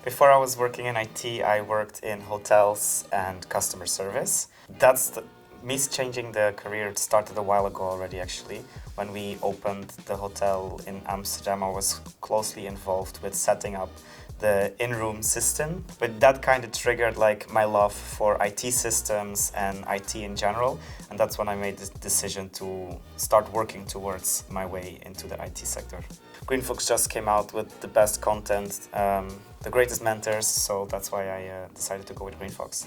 Before I was working in IT, I worked in hotels and customer service. Me changing the career started a while ago already, actually. When we opened the hotel in Amsterdam, I was closely involved with setting up the in-room system. But that kind of triggered like my love for IT systems and IT in general. And that's when I made the decision to start working towards my way into the IT sector. GreenFox just came out with the best content, the greatest mentors, so that's why I decided to go with GreenFox.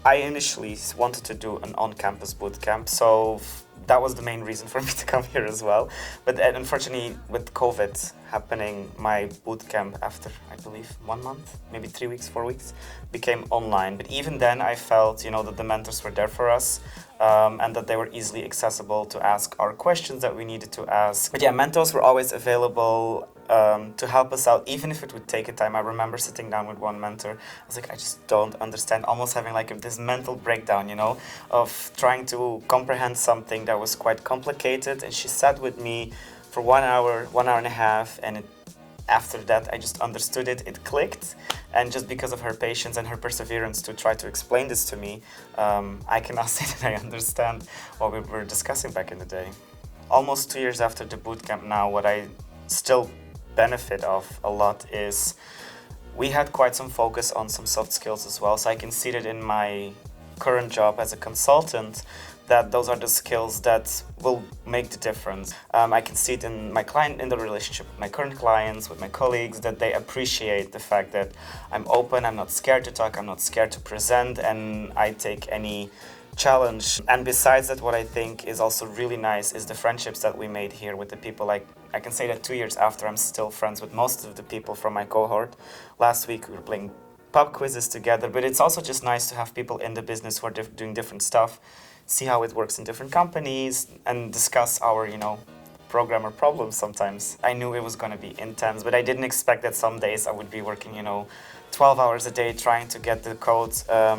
I initially wanted to do an on-campus bootcamp, so that was the main reason for me to come here as well. But unfortunately, with COVID happening, my bootcamp after, I believe, 1 month, maybe 3 weeks, 4 weeks, became online. But even then, I felt, that the mentors were there for us, and that they were easily accessible to ask our questions that we needed to ask. But yeah, mentors were always available to help us out, even if it would take a time. I remember sitting down with one mentor. I was like, I just don't understand, almost having like this mental breakdown, of trying to comprehend something that was quite complicated. And she sat with me for 1 hour, 1 hour and a half, and after that, I just understood it. It clicked, and just because of her patience and her perseverance to try to explain this to me, I can now say that I understand what we were discussing back in the day. Almost 2 years after the bootcamp now, what I still benefit of a lot is we had quite some focus on some soft skills as well. So I can see that in my current job as a consultant, that those are the skills that will make the difference. I can see it in in the relationship with my current clients, with my colleagues, that they appreciate the fact that I'm open, I'm not scared to talk, I'm not scared to present, and I take any challenge. And besides that, what I think is also really nice is the friendships that we made here with the people. Like, I can say that 2 years after, I'm still friends with most of the people from my cohort. Last week we were playing pub quizzes together, but it's also just nice to have people in the business who are doing different stuff, see how it works in different companies, and discuss our, programmer problems sometimes. I knew it was going to be intense, but I didn't expect that some days I would be working, 12 hours a day trying to get the code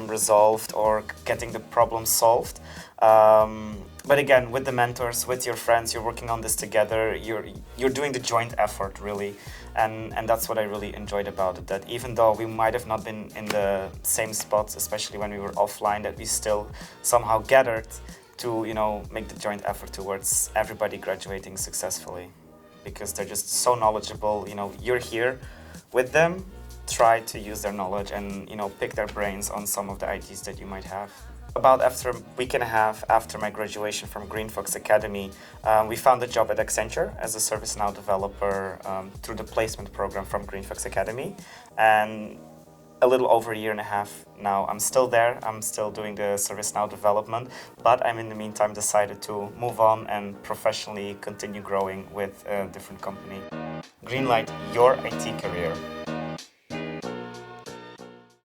resolved or getting the problem solved. But again, with the mentors, with your friends, you're working on this together. You're doing the joint effort, really. And that's what I really enjoyed about it, that even though we might have not been in the same spots, especially when we were offline, that we still somehow gathered to, make the joint effort towards everybody graduating successfully, because they're just so knowledgeable. You're here with them, try to use their knowledge and, pick their brains on some of the ideas that you might have. About after a week and a half after my graduation from GreenFox Academy, we found a job at Accenture as a ServiceNow developer through the placement program from GreenFox Academy. And a little over a year and a half now, I'm still there. I'm still doing the ServiceNow development, but I'm in the meantime decided to move on and professionally continue growing with a different company. Greenlight your IT career.